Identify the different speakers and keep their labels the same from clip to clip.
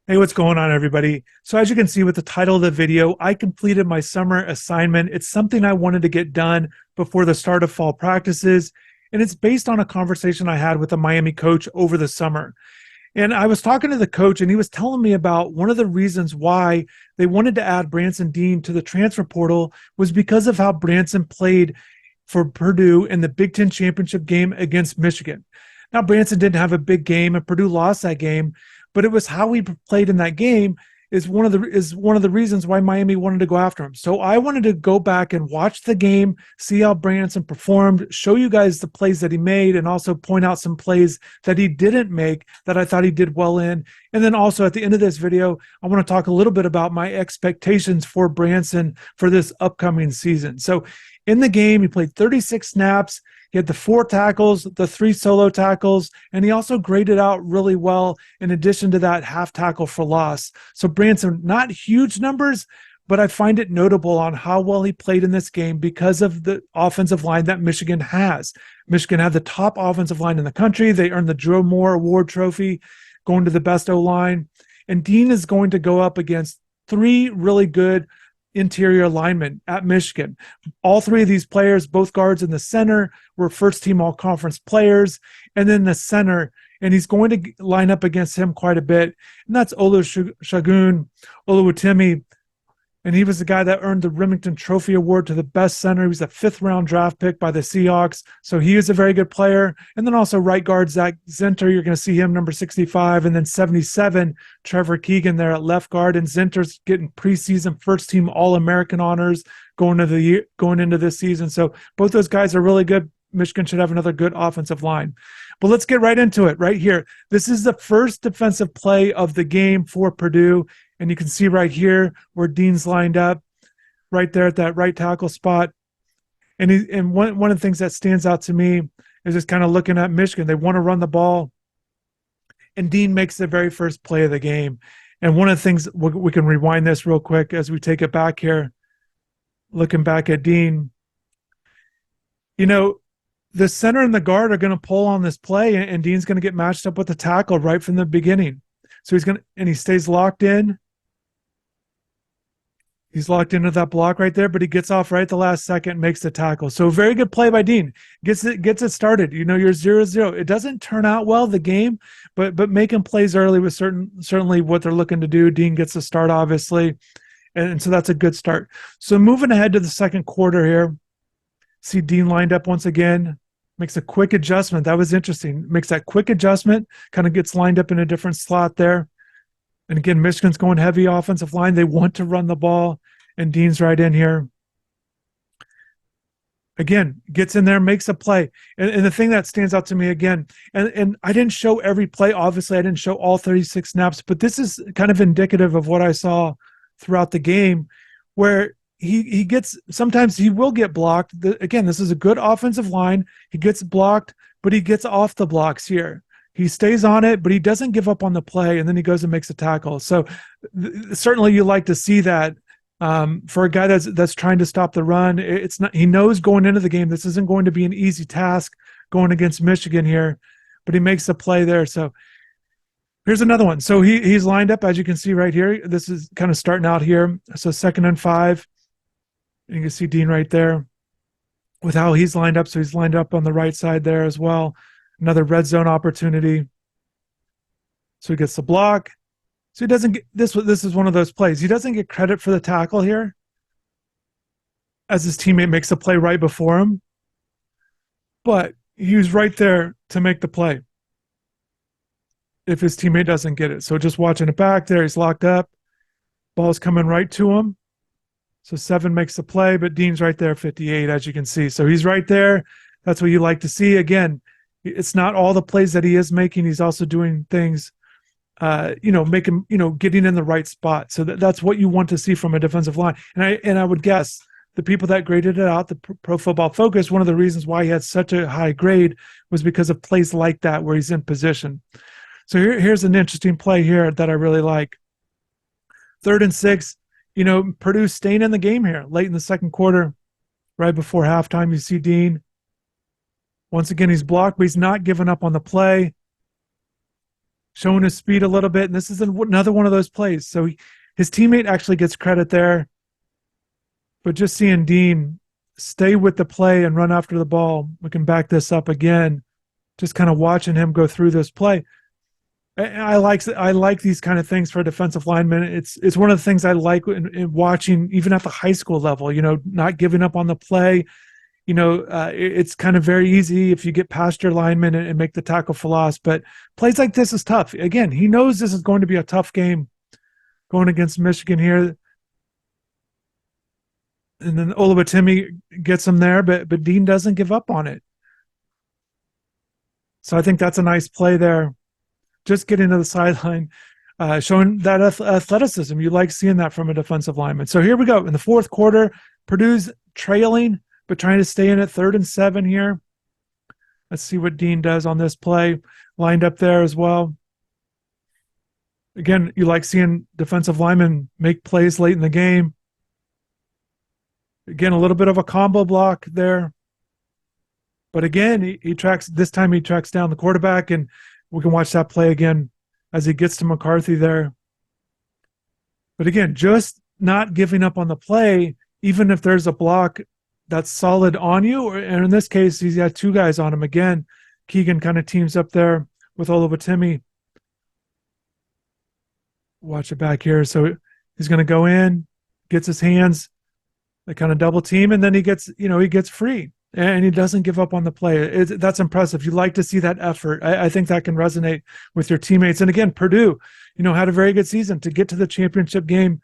Speaker 1: Hey, what's going on, everybody? So as you can see with the title of the video, I completed my summer assignment. It's something I wanted to get done before the start of fall practices, and it's based on a conversation I had with a Miami coach over the summer. And I was talking to the coach, and he was telling me about one of the reasons why they wanted to add Branson Deen to the transfer portal was because of how Branson played for Purdue in the Big Ten championship game against Michigan. Now, Branson didn't have a big game, and Purdue lost that game, but it was how he played in that game is one of the reasons why Miami wanted to go after him. So I wanted to go back and watch the game, see how Branson performed, show you guys the plays that he made, and also point out some plays that he didn't make that I thought he did well in. And then also at the end of this video, I want to talk a little bit about my expectations for Branson for this upcoming season. So in the game, he played 36 snaps. He had the 4 tackles, the 3 solo tackles, and he also graded out really well in addition to that half tackle for loss. So Branson, not huge numbers, but I find it notable on how well he played in this game because of the offensive line that Michigan has. Michigan had the top offensive line in the country. They earned the Joe Moore Award trophy, going to the best O-line. And Deen is going to go up against 3 really good interior linemen at Michigan. All 3 of these players, both guards in the center, were first-team all-conference players. And then the center, and he's going to line up against him quite a bit, and that's Olusegun Oluwatimi. And he was the guy that earned the Remington Trophy Award to the best center. He was a 5th-round draft pick by the Seahawks, so he is a very good player. And then also right guard Zach Zinter, you're going to see him number 65, and then 77, Trevor Keegan there at left guard. And Zinter's getting preseason first-team All-American honors going into this season. So both those guys are really good. Michigan should have another good offensive line. But let's get right into it right here. This is the first defensive play of the game for Purdue. And you can see right here where Deen's lined up right there at that right tackle spot. And one of the things that stands out to me is just kind of looking at Michigan. They want to run the ball. And Deen makes the very first play of the game. And one of the things, we can rewind this real quick as we take it back here. Looking back at Deen, the center and the guard are going to pull on this play, and Deen's going to get matched up with the tackle right from the beginning. So he stays locked in. He's locked into that block right there, but he gets off right at the last second, makes the tackle. So very good play by Deen. Gets it started. You're 0-0. It doesn't turn out well, the game, but making plays early was certainly what they're looking to do. Deen gets the start, obviously. And so that's a good start. So moving ahead to the second quarter here, see Deen lined up once again, makes a quick adjustment. That was interesting. Makes that quick adjustment, kind of gets lined up in a different slot there. And again, Michigan's going heavy offensive line. They want to run the ball, and Deen's right in here. Again, gets in there, makes a play. And the thing that stands out to me again, and I didn't show every play. Obviously, I didn't show all 36 snaps, but this is kind of indicative of what I saw throughout the game, where he gets, sometimes he will get blocked. Again, this is a good offensive line. He gets blocked, but he gets off the blocks here. He stays on it, but he doesn't give up on the play, and then he goes and makes a tackle. So certainly you like to see that for a guy that's trying to stop the run. It's not. He knows going into the game this isn't going to be an easy task going against Michigan here, but he makes the play there. So here's another one. So he's lined up, as you can see right here. This is kind of starting out here. So 2nd and 5. And you can see Deen right there with how he's lined up. So he's lined up on the right side there as well. Another red zone opportunity. So he gets the block. So he doesn't get this. This is one of those plays. He doesn't get credit for the tackle here, as his teammate makes a play right before him. But he was right there to make the play if his teammate doesn't get it. So just watching it back there, he's locked up. Ball's coming right to him. So 7 makes the play, but Deen's right there, 58, as you can see. So he's right there. That's what you like to see. Again, it's not all the plays that he is making. He's also doing things, getting in the right spot. So that's what you want to see from a defensive line. And I would guess the people that graded it out, the Pro Football Focus, one of the reasons why he had such a high grade was because of plays like that where he's in position. So here's an interesting play here that I really like. 3rd and 6. Purdue staying in the game here late in the second quarter, right before halftime. You see Deen. Once again, he's blocked, but he's not giving up on the play. showing his speed a little bit. And this is another one of those plays. So his teammate actually gets credit there. But just seeing Deen stay with the play and run after the ball, we can back this up again. Just kind of watching him go through this play. I like these kind of things for a defensive lineman. It's one of the things I like in watching, even at the high school level. Not giving up on the play. It's kind of very easy if you get past your lineman and make the tackle for loss. But plays like this is tough. Again, he knows this is going to be a tough game going against Michigan here. And then Oluwatimi gets him there, but Deen doesn't give up on it. So I think that's a nice play there. Just getting to the sideline, showing that athleticism. You like seeing that from a defensive lineman. So here we go. In the fourth quarter, Purdue's trailing, but trying to stay in at 3rd and 7 here. Let's see what Deen does on this play. Lined up there as well. Again, you like seeing defensive linemen make plays late in the game. Again, a little bit of a combo block there. But again, he tracks down the quarterback, and we can watch that play again as he gets to McCarthy there. But again, just not giving up on the play, even if there's a block that's solid on you. And in this case, he's got 2 guys on him. Again, Keegan kind of teams up there with Oluwatimi. Watch it back here. So he's going to go in, gets his hands, they kind of double team, and then he gets free. And he doesn't give up on the play. That's impressive. You like to see that effort. I think that can resonate with your teammates. And again, Purdue, had a very good season. To get to the championship game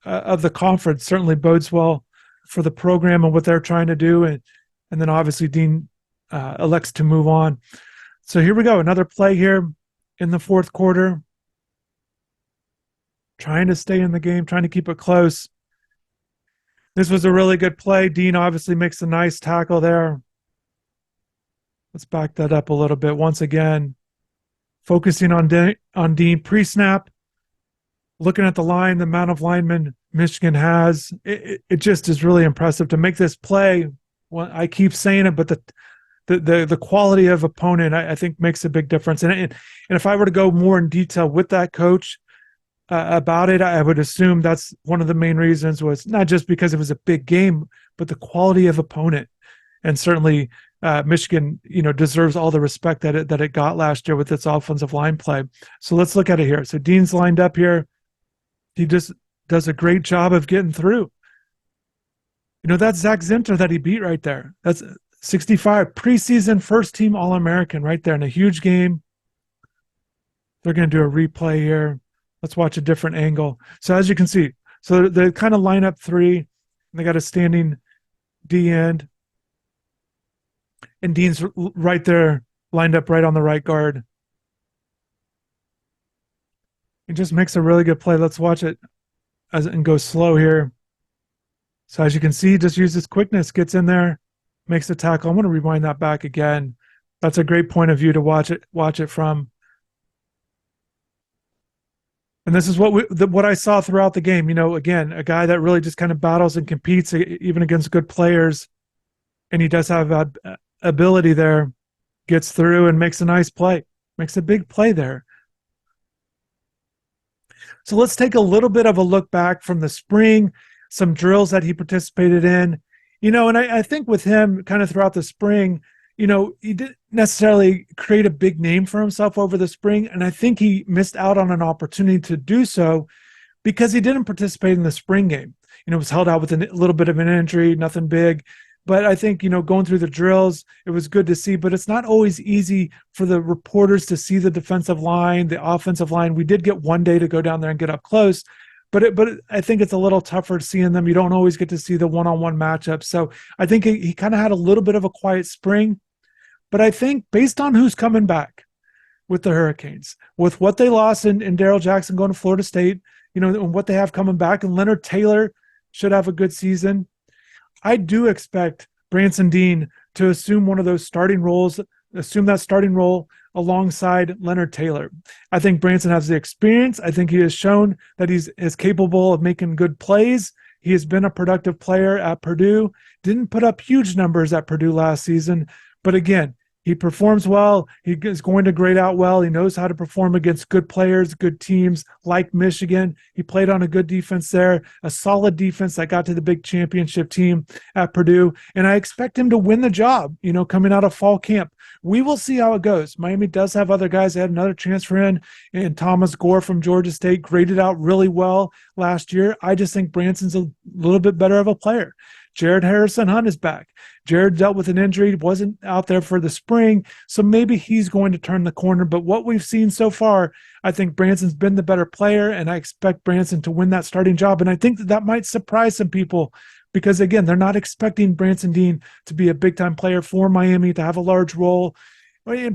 Speaker 1: of the conference certainly bodes well for the program and what they're trying to do. And then obviously Deen elects to move on. So here we go. Another play here in the fourth quarter. Trying to stay in the game, trying to keep it close. This was a really good play. Deen obviously makes a nice tackle there. Let's back that up a little bit. Once again, focusing on Deen pre-snap, looking at the line, the amount of linemen Michigan has. It just is really impressive to make this play. Well, I keep saying it, but the quality of opponent, I think, makes a big difference. And if I were to go more in detail with that coach about it, I would assume that's one of the main reasons, was not just because it was a big game, but the quality of opponent. And certainly Michigan, deserves all the respect that it got last year with its offensive line play. So let's look at it here. So Deen's lined up here. He just does a great job of getting through. That's Zach Zinter that he beat right there. That's 65, preseason first-team All-American right there in a huge game. They're going to do a replay here. Let's watch a different angle. So as you can see, so they kind of line up 3. And they got a standing D end. And Deen's right there, lined up right on the right guard. He just makes a really good play. Let's watch it and go slow here. So as you can see, just uses quickness, gets in there, makes the tackle. I'm going to rewind that back again. That's a great point of view to watch it from. And this is what I saw throughout the game. Again, a guy that really just kind of battles and competes even against good players. And he does have that ability there, gets through and makes a nice play, makes a big play there. So let's take a little bit of a look back from the spring, some drills that he participated in. And I think with him kind of throughout the spring, he didn't necessarily create a big name for himself over the spring. And I think he missed out on an opportunity to do so because he didn't participate in the spring game. Was held out with a little bit of an injury, nothing big. But I think, going through the drills, it was good to see. But it's not always easy for the reporters to see the defensive line, the offensive line. We did get one day to go down there and get up close. But I think it's a little tougher seeing them. You don't always get to see the one-on-one matchups. So I think he kind of had a little bit of a quiet spring. But I think based on who's coming back with the Hurricanes, with what they lost in Darrell Jackson going to Florida State, and what they have coming back, and Leonard Taylor should have a good season, I do expect Branson Deen to assume one of those starting roles, assume that starting role alongside Leonard Taylor. I think Branson has the experience. I think he has shown that he's capable of making good plays. He has been a productive player at Purdue. Didn't put up huge numbers at Purdue last season. But again, He performs well. He is going to grade out well. He knows how to perform against good players, good teams like Michigan. He played on a good defense there, a solid defense that got to the big championship team at Purdue. And I expect him to win the job, coming out of fall camp. We will see how it goes. Miami does have other guys. They had another transfer in, and Thomas Gore from Georgia State graded out really well last year. I just think Branson's a little bit better of a player. Jared Harrison-Hunt is back. Jared dealt with an injury, wasn't out there for the spring, so maybe he's going to turn the corner. But what we've seen so far, I think Branson's been the better player, and I expect Branson to win that starting job. And I think that might surprise some people because, again, they're not expecting Branson Deen to be a big-time player for Miami, to have a large role,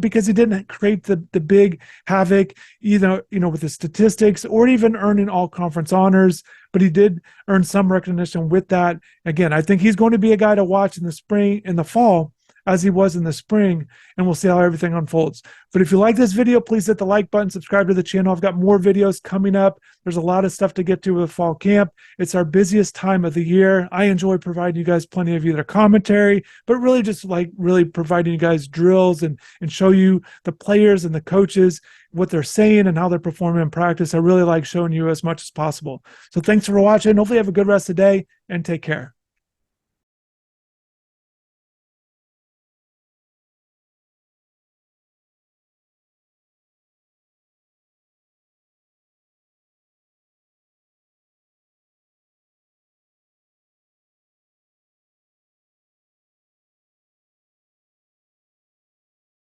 Speaker 1: because he didn't create the big havoc either, with the statistics or even earning all conference honors, but he did earn some recognition with that. Again, I think he's going to be a guy to watch in the fall, as he was in the spring, and we'll see how everything unfolds. But if you like this video, please hit the like button, subscribe to the channel. I've got more videos coming up. There's a lot of stuff to get to with fall camp. It's our busiest time of the year. I enjoy providing you guys plenty of either commentary, but really just really providing you guys drills and show you the players and the coaches, what they're saying and how they're performing in practice. I really like showing you as much as possible. So thanks for watching. Hopefully you have a good rest of the day, and take care.